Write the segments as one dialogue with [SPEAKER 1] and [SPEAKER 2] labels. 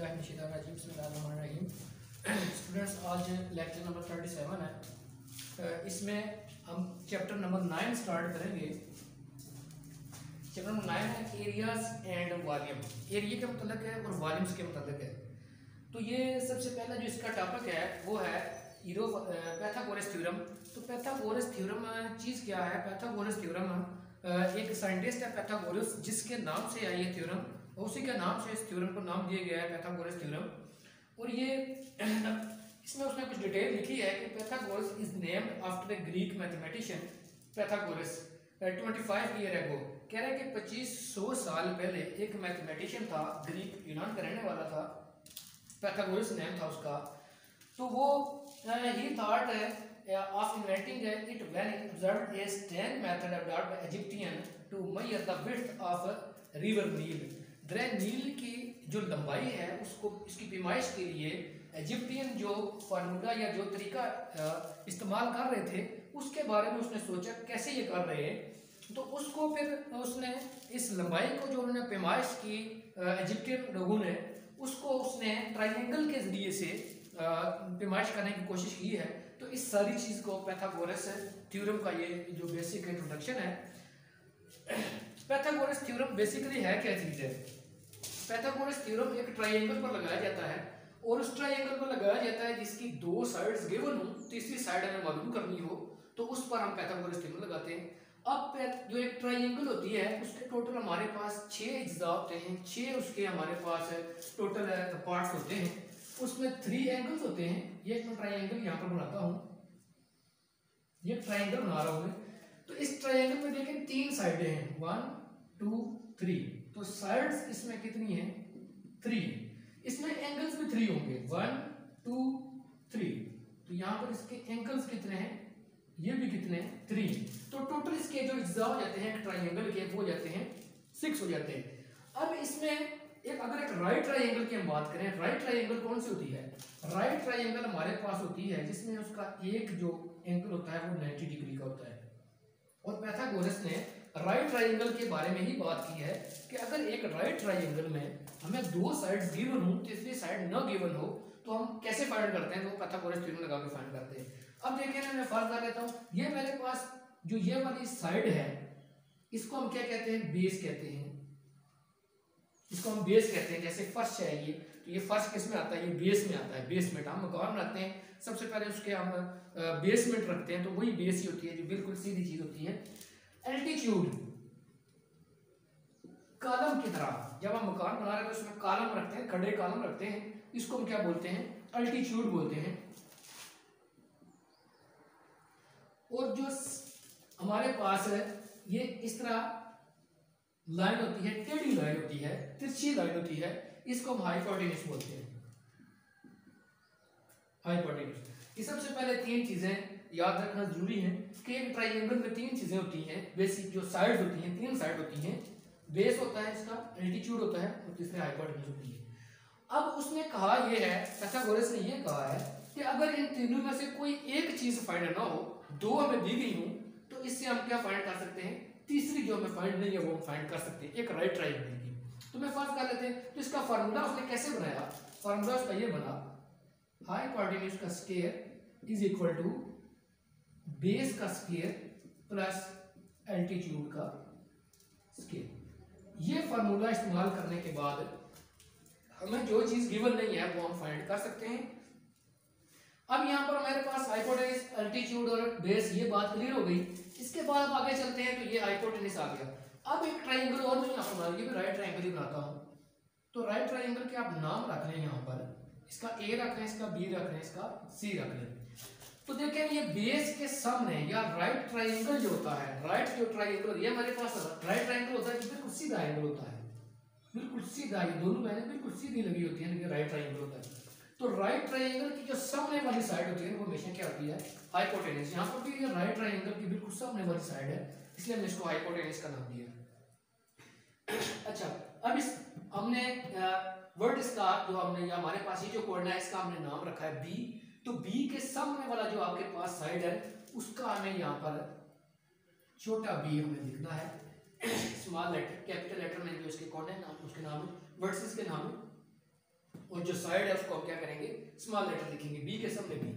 [SPEAKER 1] बिस्मिल्लाहिर्रहमानिर्रहीम। स्टूडेंट्स, आज lecture number 37 है। इसमें हम चैप्टर नंबर 9 स्टार्ट करेंगे। चैप्टर नंबर 9 है एरियाज एंड वॉल्यूम। एरिया के मतलब है और वॉल्यूम्स के मतलब है। तो ये सबसे पहला जो इसका टॉपिक है वो है पैथागोरस थ्योरम। तो पैथागोरस थ्योरम चीज़ क्या है? पैथागोरस थ्योरम एक साइंटिस्ट है पैथागोरस, जिसके नाम से है ये थ्योरम, उसी के नाम से इस थ्योरम को नाम दिया गया है पैथागोरस थ्योरम। और ये इसमें उसने कुछ डिटेल लिखी है कि Pythagoras is named after a Greek mathematician Pythagoras 25 year ago. कह रहे हैं कि 2500 साल पहले एक मैथमेटिशियन था, ग्रीक यूनान का रहने वाला था, पैथागोरस नेम था उसका। तो वो ही thought of inventing it when he observed a stand method adopted by Egyptian to measure the width of river Nile। दरिया नील की जो लंबाई है उसको इसकी पैमाइश के लिए इजिप्टियन जो फार्मूला या जो तरीका इस्तेमाल कर रहे थे उसके बारे में उसने सोचा कैसे ये कर रहे हैं। तो उसको फिर उसने इस लंबाई को जो उन्होंने पैमाइश की इजिप्टियन लोगों ने, उसको उसने ट्रायंगल के ज़रिए से पैमाइश करने की कोशिश की है। तो इस सारी चीज़ को पैथागोरस थ्योरम का ये जो बेसिक इंट्रोडक्शन है। पैथागोरस थ्योरम बेसिकली है क्या चीज़ है? पैथागोरस थ्योरम एक ट्रायंगल पर लगाया जाता है और उस ट्रायंगल पर लगाया जाता है जिसकी दो साइड्स गिवन हो, तीसरी साइड हमें मालूम करनी हो, तो उस पर हम पैथागोरस थ्योरम लगाते हैं। अब जो एक ट्रायंगल होती है उसके टोटल हमारे पास 6 अज्जा होते हैं, 6 उसके हमारे पास टोटल पार्ट्स होते हैं। उसमें 3 एंगल्स होते हैं। ये मैं ट्रायंगल यहाँ पर बनाता हूँ, ये ट्रायंगल बना रहा हूँ मैं। तो इस ट्रायंगल में देखें 3 साइडें हैं, 1 2 3। तो साइड्स इसमें कितनी है? 3। इसमें एंगल्स भी 3 होंगे, 1 2 3। तो यहाँ पर इसके एंगल्स कितने हैं? ये भी कितने हैं? 3। तो टोटल इसके जो अज्जा हो जाते हैं ट्रायंगल के वो हो जाते हैं 6 हो जाते हैं। अब इसमें अगर एक राइट ट्रायंगल की हम बात करें, राइट ट्रायंगल कौन सी होती है? राइट ट्रायंगल हमारे पास होती है जिसमें उसका एक जो एंगल होता है वो 90 डिग्री का होता है। और पैथागोरस ने राइट ट्रायंगल के बारे में ही बात की है कि अगर एक राइट ट्रायंगल में हमें 2 साइड्स गिवन हो, तीसरी साइड न गिवन हो, तो हम कैसे फाइंड करते हैं? तो पैथागोरस थ्योरम लगा के फाइंड करते हैं। अब देखिए ना, मैं फर्क कर लेता हूँ। ये मेरे पास जो ये वाली साइड है इसको हम क्या कहते हैं? बेस कहते हैं। इसको हम बेस कहते हैं। जैसे फर्श है ये, तो ये फर्श किस में आता है? ये बेस में आता है। बेसमेंट हम मकान बनाते हैं, सबसे पहले उसके हम बेसमेंट रखते हैं, तो वही बेस ही होती है जो बिल्कुल सीधी चीज होती है। एल्टीट्यूड कॉलम की तरह जब हम मकान बना रहे हैं तो उसमें कॉलम रखते हैं, खड़े कॉलम रखते हैं, इसको हम क्या बोलते हैं? एल्टीट्यूड बोलते हैं। और जो हमारे पास है ये इस तरह लाइन होती है, टेढ़ी लाइन होती है, तिरछी लाइन होती है, इसको हम हाइपोटेन्यूज बोलते हैं। हाइपोटेन्यूज। ये सबसे पहले 3 चीजें याद रखना जरूरी है कि एक ट्रायंगल में 3 चीजें होती हैं बेसिक, जो साइड होती हैं, 3 साइड होती हैं। बेस होता है इसका, एल्टीट्यूड होता है और तीसरे हाइपोटेन्यूज होती है। अब उसने कहा ये है, पैथागोरस ने ये कहा है कि अगर इन तीनों में से कोई एक चीज फाइंड ना हो, 2 हमें दी गई हो, तो इससे हम क्या फाइंड कर सकते हैं? तीसरी जो हमें फाइंड नहीं है वो हम फाइंड कर सकते हैं एक राइट ट्रायंगल की। तो मैं फर्स्ट कर लेते हैं। तो इसका फार्मूला उसने कैसे बनाया? फार्मूला उसका ये बना, हाइपोटेन्यूज का square is equal to base का स्क्वायर प्लस एल्टीट्यूड का स्क्वायर। ये फार्मूला इस्तेमाल करने के बाद हमें जो चीज गिवन नहीं है वो हम फाइंड कर सकते हैं। अब यहाँ पर हमारे पास हाइपोटेन्यूज, एल्टीट्यूड और बेस, ये बात क्लियर हो गई। इसके बाद अब आगे चलते हैं। तो ये हाइपोटेन्यूज आ गया। अब एक ट्रायंगल और जो यहाँ पर बना, ये भी राइट ट्रायंगल ही बनाता हूँ। तो राइट ट्रायंगल के आप नाम रख लें यहाँ पर, इसका ए रख लें, इसका बी रख लें, इसका सी रख लें। तो देखें ये बेस के सामने या राइट ट्रायंगल जो होता है, राइट जो ट्रायंगल ये हमारे पास राइट ट्रायंगल होता है जो बिल्कुल सीधा एंगल होता है, बिल्कुल सीधा, ये दोनों लाइनें बिल्कुल सीधी लगी होती है, ये राइट ट्रायंगल होता है। तो राइट ट्रायंगल की जो सामने वाली साइड होती है वो हमेशा क्या होती है? हाइपोटेन्यूज। यहाँ पर भी ये राइट ट्रायंगल की बिल्कुल सामने वाली साइड है, इसलिए हमने इसको हाइपोटेन्यूज का नाम दिया। अच्छा, अब इस हमने वर्ड इसका जो हमने हमारे पास ये जो कोऑर्डिनेट है इसका हमने नाम रखा है बी। तो बी के सामने वाला जो आपके पास साइड है उसका हमें यहाँ पर छोटा बी हमें लिखना है, स्मॉल लेटर, कैपिटल लेटर में जो इसके कोऑर्डिनेट नाम, उसके नाम है, वर्सेस के नाम है। और जो साइड है उसको हम क्या करेंगे, स्मॉल लेटर लिखेंगे, बी के सामने बी।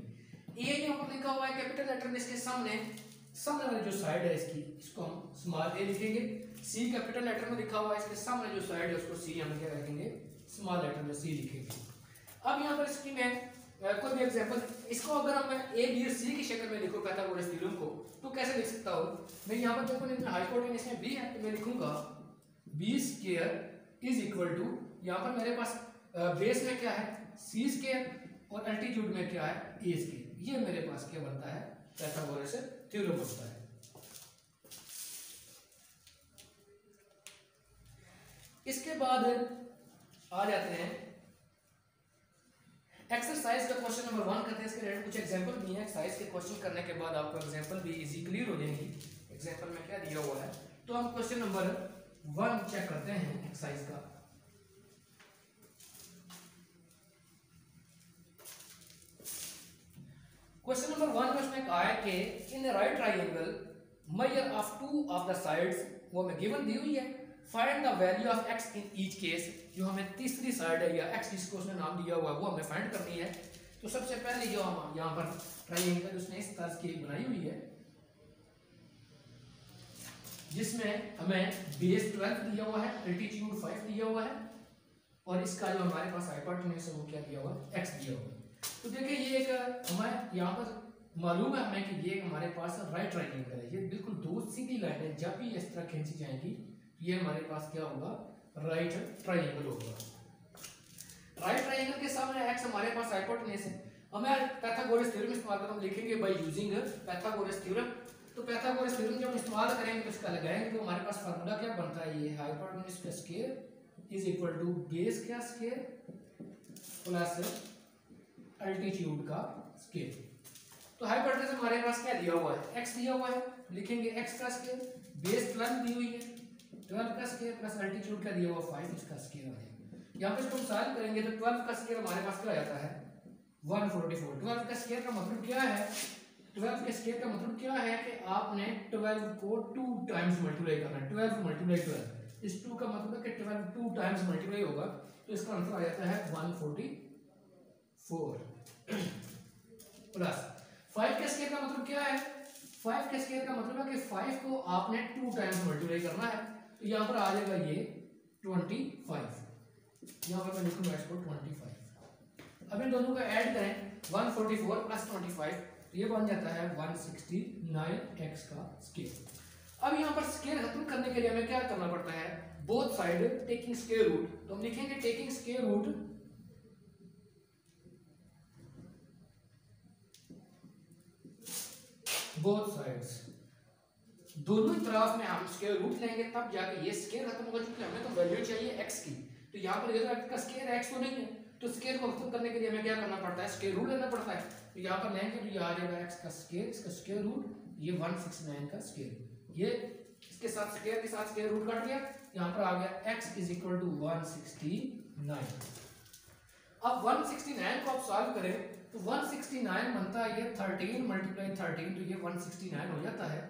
[SPEAKER 1] ए यहाँ पर लिखा हुआ है कैपिटल लेटर में, इसके सामने वाली जो साइड है इसकी, इसको हम स्मॉल ए लिखेंगे। सी कैपिटल लेटर में लिखा हुआ है, इसके सामने जो साइड है उसको सी हम क्या रखेंगे, स्मॉल लेटर में सी लिखेंगे। अब यहाँ पर इसकी मैं कोई भी एग्जांपल, इसको अगर हम ए बी और सी की शक्ल में लिखूं पाइथागोरस थ्योरम को, तो कैसे लिख सकता हूँ मैं? यहाँ पर देखो हाइपोटेन्यूज में बी है, तो मैं लिखूंगा B square is equal to, यहाँ पर मेरे पास बेस में क्या है, सी स्क्वायर, और अल्टीट्यूड में क्या है, ए स्क्वायर। ये मेरे पास क्या बनता है, पाइथागोरस थ्योरम बनता है। इसके बाद आ जाते हैं एक्सरसाइज का क्वेश्चन नंबर 1 करते हैं। इसके रिलेटेड कुछ एग्जांपल भी हैं। एक्सरसाइज के क्वेश्चन करने के बाद आपको एग्जांपल भी इजी क्लियर हो जाएंगी, एग्जांपल में क्या दिया हुआ है। तो हम क्वेश्चन नंबर 1 चेक करते हैं एक्सरसाइज का। क्वेश्चन नंबर 1 में उसमें कहा है कि in right triangle measure of 2 of the sides, वो हमें गिवन दी हुई है। Find the value of x in each case, जो हमें तीसरी साइड है या x जिसको उसने नाम दिया हुआ है वो हमें फाइंड करनी है। तो सबसे पहले जो हम यहाँ पर ट्राइंगल उसने इस तरह की बनाई हुई है, जिसमें हमें बेस 12 दिया हुआ है, एल्टीट्यूड 5 दिया हुआ है, और इसका जो हमारे पास हाइपोटेन्यूज है वो क्या दिया हुआ है, x दिया हुआ है। तो देखिए ये एक हमें यहाँ पर मालूम है हमें कि ये हमारे पास राइट ट्राइंगल है। ये बिल्कुल दो सीधी लाइन है, जब भी इस तरह खींची जाएगी ये हमारे पास क्या होगा, राइट ट्राइंगल होगा। राइट ट्राइंगल के सामने x हमारे पास हाइपोटेन्यूज है। हमें पाइथागोरस थ्योरम इस्तेमाल कर हम लिखेंगे बाय यूजिंग पाइथागोरस थ्योरम। तो पाइथागोरस थ्योरम जब इस्तेमाल करेंगे तो इसका लगाएंगे तो हमारे पास फार्मूला क्या बनता है, ये हाइपोटेन्यूज का square is equal to base का स्क्वायर प्लस अल्टीट्यूड का स्क्वायर। तो हाइपोटेन्यूज हमारे पास क्या दिया हुआ है, x दिया हुआ है, लिखेंगे x का स्क्वायर, बेस 12 दी हुई है, 12 का स्क्वायर प्लस अल्टीट्यूड का दिया हुआ 5, इसका स्क्वायर आ जाएगा। यहाँ पे इसको हम सॉल्व करेंगे तो 12 का स्क्वायर हमारे पास क्या आ जाता है, 144। 12 का स्क्वायर का मतलब क्या है, 12 के स्क्वायर का मतलब क्या है कि आपने 12 को 2 टाइम्स मल्टीप्लाई करना है। 12 मल्टीप्लाई 12, इस 2 का मतलब है कि 12 2 टाइम्स मल्टीप्लाई होगा, तो इसका आंसर आ जाता है 144 प्लस 5 के स्क्वायर का मतलब क्या है, 5 के स्क्वायर का मतलब है कि 5 को आपने 2 टाइम्स मल्टीप्लाई करना है, तो यहाँ पर आ जाएगा ये 25। यहाँ पर मैं लिखूंगा इसको 25। अब इन दोनों का ऐड करें 144 प्लस 25, तो ये बन जाता है 169x का स्क्वायर। अब यहाँ पर स्क्वायर खत्म करने के लिए हमें क्या करना पड़ता है, both side taking square root. तो हम लिखेंगे taking square root both sides, दोनों तरफ में हम स्क्वायर रूट लेंगे तब जाके ये स्क्वायर खत्म होगा, क्योंकि हमें तो वैल्यू चाहिए x की। तो यहाँ पर ये तो x का स्क्वायर x तो नहीं है, तो स्क्वायर को खत्म करने के लिए हमें क्या करना पड़ता है, स्क्वायर रूट लेना पड़ता है। तो यहाँ पर लेंगे तो ये आ जाएगा x का स्क्वायर, इसका स्क्वायर रूट, ये 169 का स्क्वायर, ये इसके साथ स्क्वायर के साथ स्क्वायर रूट कट गया, यहाँ पर आ गया x इज इक्वल टू 169। अब 169 को आप सॉल्व करें तो 169 बनता है ये 13 मल्टीप्लाई 13, तो ये 169 हो जाता है।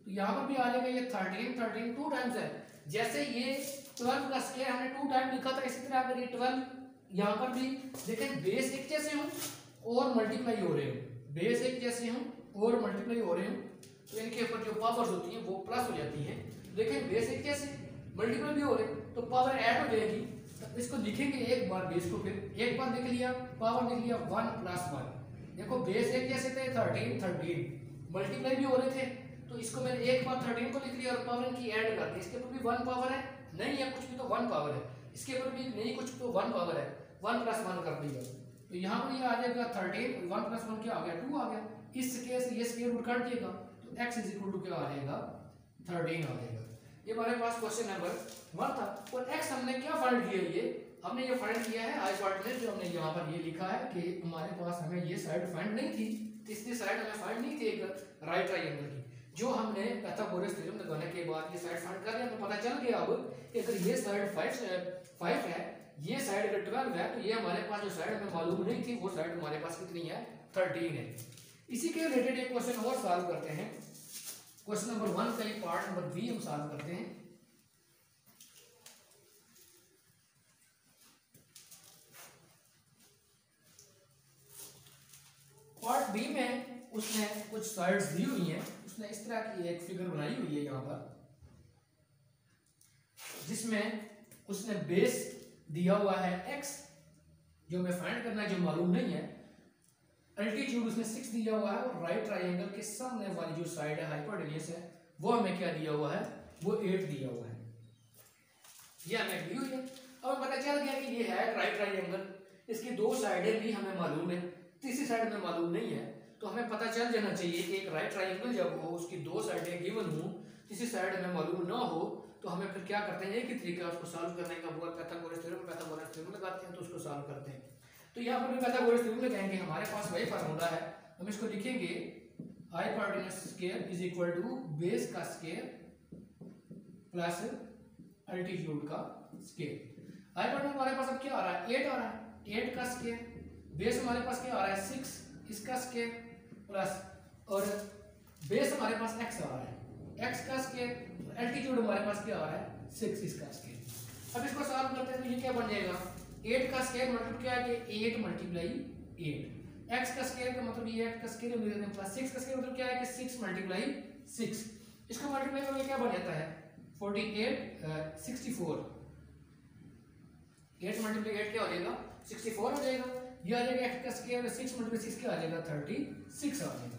[SPEAKER 1] तो यहाँ पर भी आ जाएगा ये 13 2 टाइम्स है। जैसे ये 12 का स्क्वायर हमने 2 टाइम लिखा था, इसी तरह अगर ये 12 यहाँ पर भी देखें, बेस एक जैसे हूँ और मल्टीप्लाई हो रहे हो, बेस एक जैसे हूँ और मल्टीप्लाई हो रहे हूँ, तो इनके ऊपर जो पावर्स होती हैं वो प्लस हो जाती हैं। देखें बेस एक जैसे मल्टीप्लाई भी हो रहे तो पावर ऐड हो जाएगी। तो इसको लिखेंगे एक बार बेस को, फिर एक बार लिख लिया, पावर लिख लिया 1 + 1। देखो बेस एक जैसे थे 13 मल्टीप्लाई भी हो रहे थे, तो इसको मैंने एक बार 13 को लिख लिया और पावर इनकी ऐड कर दी। इसके ऊपर भी 1 पावर है, नहीं है कुछ भी तो 1 पावर है, इसके ऊपर भी नहीं कुछ तो 1 पावर है, 1 + 1 कर दिया। तो यहाँ पर ये आ जाएगा 13, 1 + 1 क्या आ गया, 2 आ गया। इस केस ये स्क्वायर रूट काट दिएगा तो x इज इक्वल टू क्या आ जाएगा, 13 आ जाएगा। ये हमारे पास क्वेश्चन नंबर 1 था। और x हमने क्या फाइंड किया, ये हमने ये फाइंड किया है हाइपोटेन्यूज, जो हमने यहाँ पर ये लिखा है कि हमारे पास हमें ये साइड फाइंड नहीं थी, तीसरी साइड हमें फाइंड नहीं थी एक राइट ट्रायंगल की, जो हमने पाइथागोरस थ्योरम लगाने के बाद ये साइड फाइंड कर लिया। हमें पता चल गया अब कि अगर ये साइड 5 है, ये साइड अगर 12 है, तो ये हमारे पास जो साइड हमें मालूम नहीं थी वो साइड हमारे पास कितनी है, 13 है। इसी के रिलेटेड एक क्वेश्चन और सॉल्व करते हैं। क्वेश्चन नंबर 1 का पार्ट नंबर बी हम सॉल्व करते हैं। उसने कुछ साइड्स दी हुई हैं, उसने इस तरह की एक फिगर बनाई हुई है यहाँ पर, जिसमें उसने बेस दिया हुआ है x, जो हमें फाइंड करना है, जो मालूम नहीं है। अल्टीट्यूड उसने 6 दिया हुआ है, और राइट ट्राइंगल के सामने वाली जो साइड है हाइपोटेन्यूस है, वो हमें क्या दिया हुआ है, वो 8 दिया हुआ है। ये हमें दी हुई है। अब पता चल गया कि ये है राइट ट्राइंगल, इसकी दो साइडें भी हमें मालूम है, तीसरी साइड में मालूम नहीं है। तो हमें पता चल जाना चाहिए कि एक राइट ट्राइंगल जब हो, उसकी दो साइडें गिवन हो, तीसरी साइड हमें मालूम ना हो, तो हमें फिर क्या करते हैं, एक ही तरीका उसको सॉल्व करने का, वो पाइथागोरस थ्योरम लगाते हैं, तो उसको सॉल्व करते हैं। तो यहाँ पर भी पाइथागोरस थ्योरम लगाएंगे, हमारे पास वही फार्मूला है, हम इसको लिखेंगे hypotenuse square is equal to base का स्क्वायर प्लस अल्टीट्यूड का स्क्वायर। हाइपोटेन्यूस हमारे पास अब क्या आ रहा है, 8 आ रहा है, 8 का स्क्वायर, बेस हमारे पास क्या आ रहा है, 6, इसका स्क्वायर प्लस, और बेस हमारे पास x आ रहा है, x का स्क्वायर, एल्टीट्यूड हमारे पास क्या आ रहा है, 6, इसका स्क्वायर। अब इसको सॉल्व करते हैं तो ये क्या बन जाएगा, 8 का स्क्वायर मतलब क्या है कि 8 मल्टीप्लाई 8, x का स्क्वायर का मतलब ये 8 का स्क्वायर मिल जाता है, प्लस 6 का स्क्वायर मतलब क्या है कि 6 मल्टीप्लाई 6, इसको मल्टीप्लाई करके क्या बन जाता है 48 64, 8 मल्टीप्लाई 8 क्या हो जाएगा 64 हो जाएगा। ये आ जाएगा x का स्क्वायर, 6 मल्टीप्लाई 6 क्या आ जाएगा 36 आ जाएगा।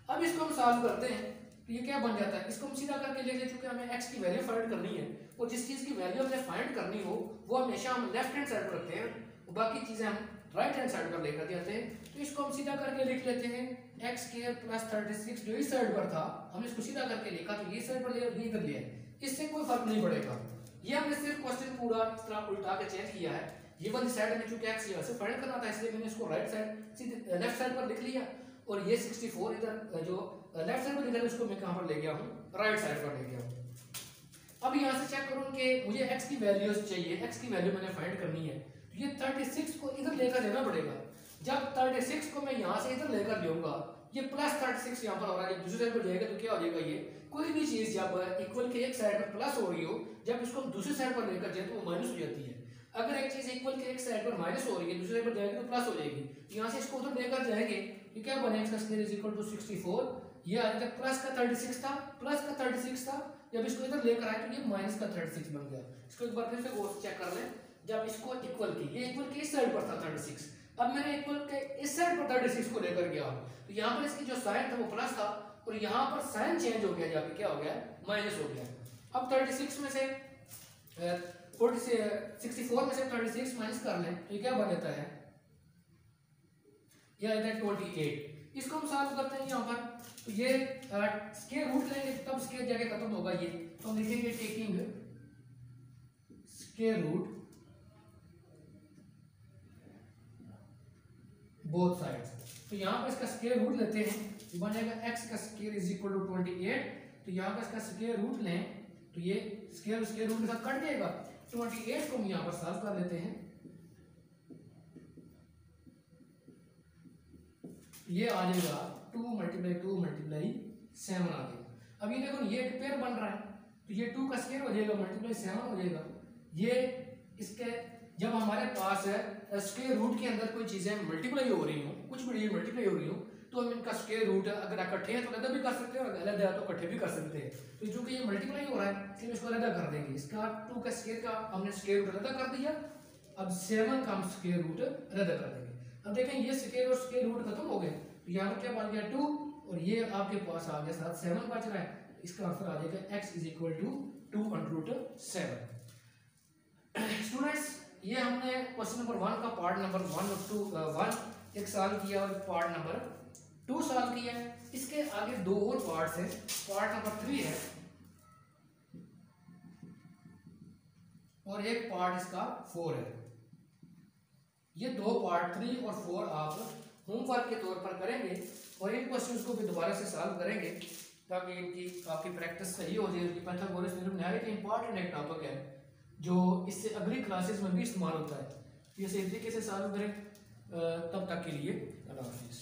[SPEAKER 1] अब इसको हम सॉल्व करते हैं तो ये क्या बन जाता है, इसको हम सीधा करके ले लें, चूंकि हमें x की वैल्यू फाइंड करनी है, और जिस चीज की वैल्यू हमें फाइंड करनी हो वो हमेशा हम लेफ्ट हैंड साइड पर रखते हैं, और बाकी चीजें हम राइट हैंड साइड पर लेकर जाते हैं। तो इसको हम सीधा करके लिख लेते हैं x स्क्वायर प्लस 36, जो इस साइड पर था हम इसको सीधा करके लिखा, तो ये साइड पर ले कर लिया, इससे कोई फर्क नहीं पड़ेगा। ये हमने सिर्फ क्वेश्चन पूरा इस तरह उल्टा के चेंज किया है, ये वाली साइड में चूंकि x यहाँ से फाइंड करना था, इसलिए मैंने इसको राइट साइड सीधे लेफ्ट साइड पर लिख लिया, और ये 64 इधर जो लेफ्ट साइड पर लिखा है उसको मैं कहां पर ले गया हूं, राइट साइड पर ले गया हूं। अब यहां से चेक करूं कि मुझे x की वैल्यूज चाहिए, x की वैल्यू मैंने फाइंड करनी है, तो ये 36 को इधर लेकर लेना पड़ेगा। जब 36 को मैं यहां से इधर लेकर लूंगा, ये प्लस 36 यहां पर हो रहा है, जब दूसरी साइड पर जाएगा तो क्या हो जाएगा, ये कोई भी चीज जब इक्वल के एक साइड पर प्लस हो रही हो, जब इसको हम दूसरी साइड पर लेकर जाए तो वो माइनस हो जाती है। अगर एक चीज इक्वल के एक साइड पर माइनस हो रही है, दूसरी साइड पर जाएगी तो प्लस हो जाएगी। यहां से इसको उधर लेकर जाएंगे, ये क्या बनेगा, इसका स्क्वायर इज इक्वल टू 64, ये आ जाएगा प्लस का 36 था, प्लस का 36 था, जब इसको इधर लेकर आए तो ये माइनस का 36 बन गया। इसको एक बार फिर से गौर से चेक कर लें, जब इसको इक्वल की, ये इक्वल के इस साइड पर था 36, अब मैंने इक्वल के इस साइड पर 36 को लेकर गया, तो यहाँ पर इसकी जो साइन था वो प्लस था, और यहाँ पर साइन चेंज हो गया, जाके क्या हो गया, माइनस हो गया। अब 36 में से 64 में से 36 माइनस कर लें तो ये क्या बन जाता है, ये आता है 28। इसको हम सॉल्व करते हैं यहाँ पर, तो ये स्क्वायर रूट लेंगे तब स्क्वायर जाके खत्म होगा, ये तो हम लिखेंगे taking square root both sides. तो यहाँ पर इसका स्क्वायर रूट लेते हैं, ये बन जाएगा x का स्क्वायर इज इक्वल टू 28, तो यहाँ पर इसका स्क्वायर रूट लें तो ये स्क्वायर रूट के साथ कट जाएगा, 28 को हम यहाँ पर सॉल्व कर लेते हैं, ये आ जाएगा 2 मल्टीप्लाई 7 आ जाएगा। अब ये देखो ये एक पेयर बन रहा है, तो ये 2 का स्क्वायर हो जाएगा मल्टीप्लाई 7 हो जाएगा। ये इसके जब हमारे पास है स्क्वायर रूट के अंदर कोई चीजें मल्टीप्लाई हो रही हो, कुछ भी मल्टीप्लाई हो रही हो, तो हम इनका स्क्वायर रूट अगर इकट्ठे हैं तो अलग भी कर सकते हैं, और अलग है तो इकट्ठे भी कर सकते हैं। तो चूंकि ये मल्टीप्लाई हो रहा है इसलिए इसको अलग कर देंगे, इसका 2 का स्क्वायर का हमने स्क्वायर रूट अलग कर दिया, अब 7 का हम स्क्वायर रूट अलग कर देंगे। अब देखें ये स्क्वायर और स्क्वायर रूट खत्म हो गए, तो यहाँ पर क्या बन गया 2, और ये आपके पास आ गया साथ 7 बच रहा है, इसका आंसर आ जाएगा x is equal to 2√7। Students ये हमने क्वेश्चन नंबर 1 का पार्ट नंबर 1 और 2 1 एक सॉल्व किया, और पार्ट नंबर 2 सॉल्व किया। इसके आगे 2 और पार्ट्स हैं, पार्ट नंबर 3 है और एक पार्ट इसका 4 है। ये 2 पार्ट 3 और 4 आप होमवर्क के तौर पर करेंगे, और इन क्वेश्चंस को भी दोबारा से सॉल्व करेंगे ताकि इनकी आपकी प्रैक्टिस सही हो जाए। पाइथागोरस थ्योरम नहायत इंपॉर्टेंट एक टॉपिक है जो इससे अगली क्लासेस में भी इस्तेमाल होता है। ये सही तरीके से सॉल्व करें। तब तक के लिए अल्लाह हाफिज़।